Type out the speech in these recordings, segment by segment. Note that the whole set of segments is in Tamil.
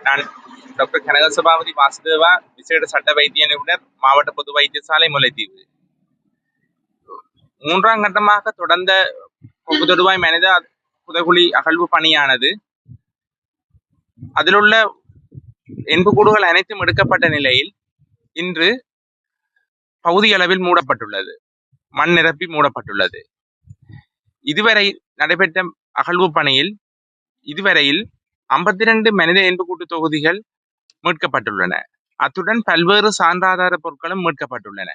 நான் டாக்டர் கனகசபாபதி வாசுதேவா, விசேட சட்ட வைத்திய நிபுணர், மாவட்ட பொது வைத்தியசாலை முல்லைத்தீவு. மூன்றாம் கட்டமாக தொடர்ந்த கொக்குதொடுவாய் மனித புதைகுழி அகழ்வு பணியானது அதிலுள்ள எண்புக்கூடுகள் அனைத்தும் எடுக்கப்பட்ட நிலையில் இன்று பகுதி அளவில் மூடப்பட்டுள்ளது, மண் நிரப்பி மூடப்பட்டுள்ளது. இதுவரை நடைபெற்ற அகழ்வு பணியில் இதுவரையில் 52 மனித எண்புக்கூட்டு தொகுதிகள் மீட்கப்பட்டுள்ளன. அத்துடன் பல்வேறு சான்றாதார பொருட்களும் மீட்கப்பட்டுள்ளன.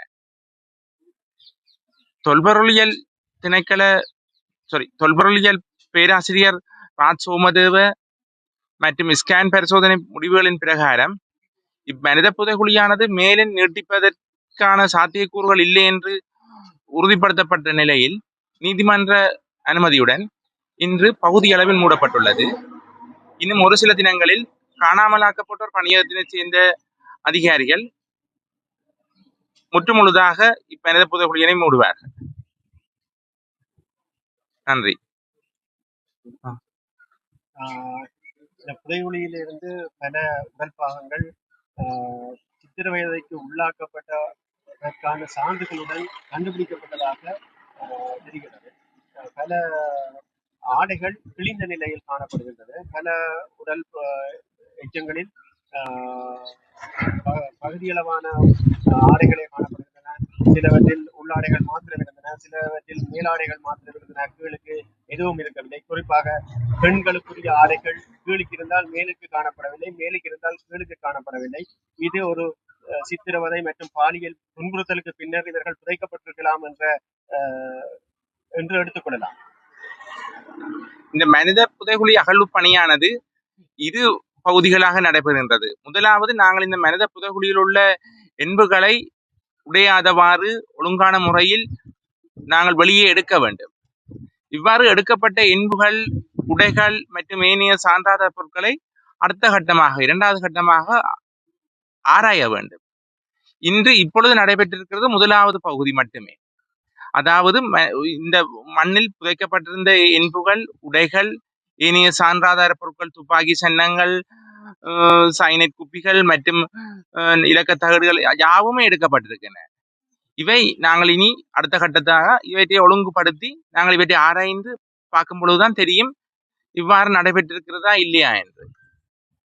தொல்பொருளியல் பேராசிரியர் ராஜ் சோமதேவ மற்றும் ஸ்கேன் பரிசோதனை முடிவுகளின் பிரகாரம் இம்மனித புதைகுழியானது மேலும் நீட்டிப்பதற்கான சாத்தியக்கூறுகள் இல்லை என்று உறுதிப்படுத்தப்பட்ட நிலையில் நீதிமன்ற அனுமதியுடன் இன்று பகுதி அளவில் மூடப்பட்டுள்ளது. இன்னும் ஒரு சில தினங்களில் காணாமலாக்கப்பட்டோர் பணியகத்தினைச் சேர்ந்த அதிகாரிகள் முற்றுமுழுதாக இப்பனித புதைகுழியினை மூடுவார்கள். நன்றி. இந்த புதைகுழியிலிருந்து பல உடல் பாகங்கள் சித்திரவதைக்கு உள்ளாக்கப்பட்டதற்கான சான்றுகளுடன் கண்டுபிடிக்கப்பட்டதாக தெரிகிறது. பல ஆடைகள் கிழிந்த நிலையில் காணப்படுகின்றது. பல உடல் எச்சங்களில் பகுதியளவான ஆடைகளே காணப்படுகின்றன. சிலவற்றில் உள்ளாடைகள் மாத்திரம் இருந்தன, சிலவற்றில் மேலாடைகள் மாத்திரம் இருந்தன. கீழுக்கு எதுவும் இருக்கவில்லை. குறிப்பாக பெண்களுக்குரிய ஆடைகள் கீழுக்கு இருந்தால் மேலுக்கு காணப்படவில்லை, மேலுக்கு இருந்தால் கீழுக்கு காணப்படவில்லை. இது ஒரு சித்திரவதை மற்றும் பாலியல் துன்புறுத்தலுக்கு பின்னர் இவர்கள் புதைக்கப்பட்டிருக்கலாம் என்று எடுத்துக்கொள்ளலாம். இந்த மனித புதைகுழி அகழ்வு பணியானது இரு பகுதிகளாக நடைபெறுகின்றது. முதலாவது, நாங்கள் இந்த மனித புதைகுழியில் உள்ள எண்புகளை உடையாதவாறு ஒழுங்கான முறையில் நாங்கள் வெளியே எடுக்க வேண்டும். இவ்வாறு எடுக்கப்பட்ட எண்புகள், உடைகள் மற்றும் ஏனைய சான்றாதார பொருட்களை அடுத்த கட்டமாக, இரண்டாவது கட்டமாக ஆராய வேண்டும். இப்பொழுது நடைபெற்றிருக்கிறது முதலாவது பகுதி மட்டுமே. அதாவது இந்த மண்ணில் புதைக்கப்பட்டிருந்த எண்புகள், உடைகள், ஏனைய சான்றாதார பொருட்கள், துப்பாக்கி சன்னங்கள், சைனைட் குப்பிகள் மற்றும் இலக்க தகடுகள் யாவுமே எடுக்கப்பட்டிருக்கின்றன. இவை நாங்கள் இனி அடுத்த கட்டத்தாக இவற்றை ஒழுங்குபடுத்தி நாங்கள் இவற்றை ஆராய்ந்து பார்க்கும் பொழுதுதான் தெரியும் இவ்வாறு நடைபெற்றிருக்கிறதா இல்லையா என்று.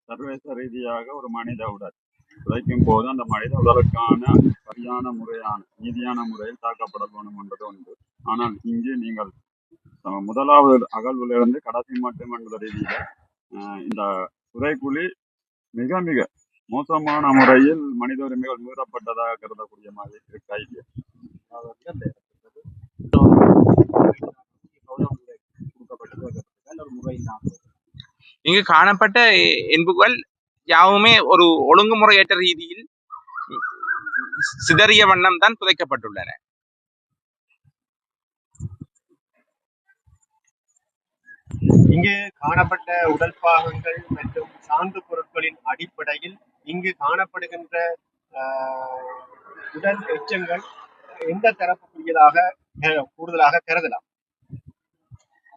சர்வதேச ரீதியாக ஒரு மனித உடல் புதைக்கும் போது அந்த மனித உடலுக்கான சரியான முறையான நீதியான முறையில் தாக்கப்பட வேண்டும் என்பது ஒன்று. ஆனால் இங்கு நீங்கள் முதலாவது அகழ்விலிருந்து கடைசி மட்டும் என்ற ரீதியில இந்த புதைக்குழி மிக மிக மோசமான முறையில் மனித உரிமைகள் மீறப்பட்டதாக கருதக்கூடிய மாதிரி இருக்கு ஐடியா. இங்கு காணப்பட்ட எண்புகள் யாவுமே ஒரு ஒழுங்குமுறையற்ற ரீதியில் சிதறிய வண்ணம் தான் புதைக்கப்பட்டுள்ளன. இங்கு காணப்பட்ட உடல் பாகங்கள் மற்றும் சான்று பொருட்களின் அடிப்படையில் இங்கு காணப்படுகின்ற உடல் எச்சங்கள் எந்த தரப்புக்குரியதாக கூடுதலாக கருதலாம்?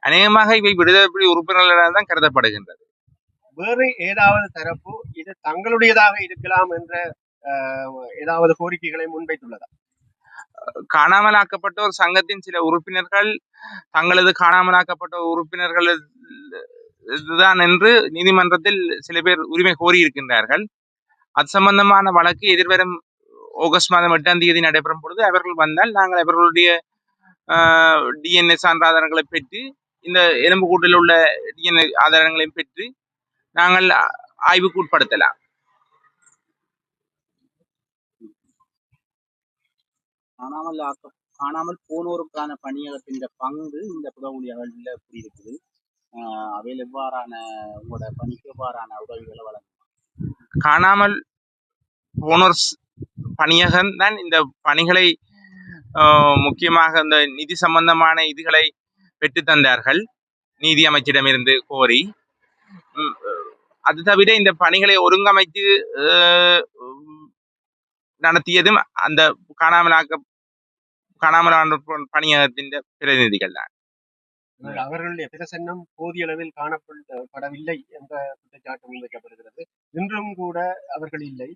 அநேகமாக இவை விடுதலை புலி உறுப்பினர்களால் தான் கருதப்படுகின்றது. வேறு ஏதாவது தரப்பு இது தங்களுடையதாக இருக்கலாம் என்ற ஏதாவது கோரிக்கைகளை முன்வைத்துள்ளதா? காணாமலாக்கப்பட்டோர் சங்கத்தின் சில உறுப்பினர்கள் தங்களது காணாமலாக்கப்பட்ட உறுப்பினர்கள் இதுதான் என்று நீதிமன்றத்தில் சில பேர் உரிமை கோரியிருக்கின்றார்கள். அது சம்பந்தமான வழக்கு எதிர்வரும் ஆகஸ்ட் மாதம் 8ஆம் தேதி நடைபெறும் பொழுது அவர்கள் வந்தால் நாங்கள் அவர்களுடைய டிஎன்ஏ சான்றாதாரங்களை பெற்று, இந்த எலும்புக்கூட்டில் உள்ள டிஎன்ஏ ஆதாரங்களையும் பெற்று நாங்கள் ஆய்வுக்கு உட்படுத்தலாம். காணாமல் போனோருக்கான பணியகத்தின் பங்கு இந்த புதகுழி அகழ்வில் எப்படி இருக்குது? அவையில் எவ்வாறான உங்களோட பணிக்கு எவ்வாறான உதவிகளை வழங்கும்? காணாமல் போனோர் பணியகம் தான் இந்த பணிகளை முக்கியமாக இந்த நிதி சம்பந்தமான இதுகளை பெற்று தந்தார்கள் நீதி அமைச்சிடமிருந்து கோரி. அது தவிர இந்த பணிகளை ஒருங்கமைத்து நடத்தியதும் அந்த காணாமலான பணியகத்தின் பிரதிநிதிகள் தான். அவர்களுடைய பிரசன்னம் போதிய அளவில் காணப்படவில்லை என்ற குற்றச்சாட்டு முன்வைக்கப்படுகிறது. இன்றும் கூட அவர்கள் இல்லை.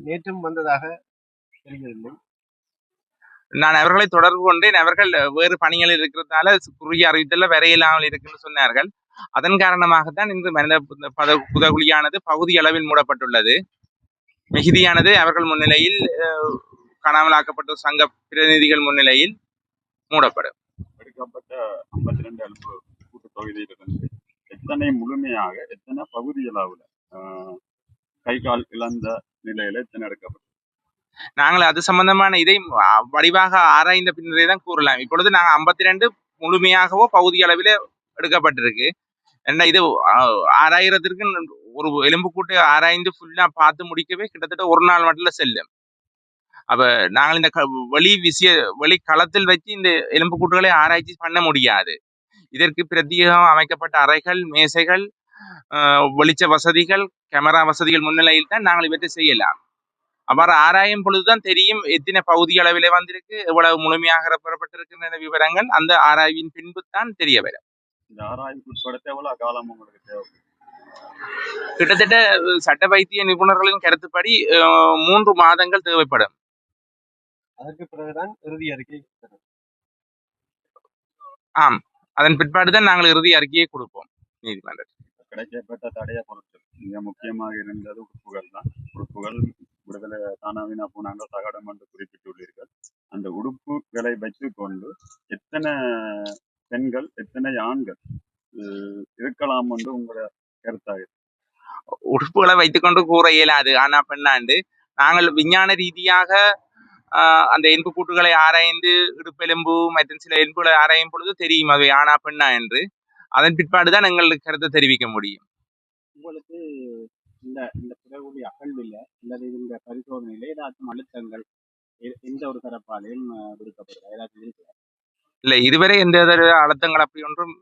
நேற்றும் வந்ததாக தெரியவில்லை. நான் அவர்களை தொடர்பு கொண்டேன். அவர்கள் வேறு பணிகளில் இருக்கிறதால குறுகிய அறிவித்தல்ல வரையில்லாமல் இருக்குன்னு சொன்னார்கள். அதன் காரணமாகத்தான் இன்று மனித புதகுழியானது பகுதி அளவில் மூடப்பட்டுள்ளது. மிகுதியானது அவர்கள் முன்னிலையில் காணாமலாக்கப்பட்ட சங்க பிரதிநிதிகள் முன்னிலையில் மூடப்படும். எடுக்கப்பட்ட 52 எலும்பு கூட்டு தொகுதியிலிருந்து எத்தனை முழுமையாக எத்தனை பகுதி அளவுல கை கால் இழந்த நிலையில எத்தனை எடுக்கப்படும்? நாங்கள் அது சம்பந்தமான இதை வடிவாக ஆராய்ந்த பின்னரே தான் கூறலாம். இப்பொழுது நாங்கள் 52 முழுமையாகவோ பகுதி அளவிலே எடுக்கப்பட்டிருக்கு. என்ன இது ஆராயிரத்திற்கு ஒரு எலும்புக்கூட்டை ஆராய்ந்து ஃபுல்லா பார்த்து முடிக்கவே கிட்டத்தட்ட ஒரு நாள் மட்டும் செல்லும். அப்ப நாங்கள் இந்த வெளி களத்தில் வச்சு இந்த எலும்புக்கூட்டுகளை ஆராய்ச்சி பண்ண முடியாது. இதற்கு பிரத்யேகம் அமைக்கப்பட்ட அறைகள், மேசைகள், வெளிச்ச வசதிகள், கேமரா வசதிகள் முன்னிலையில் தான் நாங்கள் இவற்றை செய்யலாம். அவ்வாறு ஆராயும் பொழுதுதான் தெரியும் எத்தனை பகுதி அளவிலே வந்திருக்கு, எவ்வளவு முழுமையாக பெறப்பட்டிருக்கின்ற விவரங்கள் அந்த ஆராய்வின் பின்பு தான் தெரிய வரும். இந்த ஆராய்வுக்கு உட்படுத்த எவ்வளவு காலம் உங்களுக்கு தேவை? கிட்டத்தட்ட சட்ட வைத்திய நிபுணர்களின் கருத்துப்படி 3 மாதங்கள் தேவைப்படும். அதற்கு பிறகுதான் இறுதி அறிக்கை. ஆம், அதன் பிற்பாடுதான் நாங்கள் இறுதி அறிக்கையை கொடுப்போம் நீதிமன்றத்தில். கிடைக்கப்பட்ட தடைய பொருட்கள் மிக முக்கியமாக இருந்தது உடுப்புகள் தான். உடுப்புகள் விடுதலை தானாவினா போனாங்க தகடம் என்று குறிப்பிட்டுள்ளீர்கள். அந்த உடுப்புகளை வைத்துக் கொண்டு எத்தனை பெண்கள் எத்தனை ஆண்கள் இருக்கலாம் என்று உங்களோட கருத்தாக? உடுப்புகளை வைத்துக்கொண்டு கூற இயலாது ஆனா பெண்ணாண்டு. நாங்கள் விஞ்ஞான ரீதியாக அந்த எலும்பு கூட்டுகளை ஆராய்ந்து இடுப்பெலும்பு மற்றும் சில எலும்புகளை ஆராயும் பொழுது தெரியும் அவை ஆனா பெண்ணா என்று. அதன் பிற்பாடுதான் எங்களுக்கு கருத்தை தெரிவிக்க முடியும். உங்களுக்கு இந்த இந்த புதகுழி அகழ்வில் அல்லது இந்த பரிசோதனையில ஏதாச்சும் அழுத்தங்கள் எந்த ஒரு தரப்பாலையும் விடுக்கப்படுது ஏதாச்சும் இருக்கு? இல்லை, இதுவரை எந்த அழுத்தங்கள் அப்படி ஒன்றும்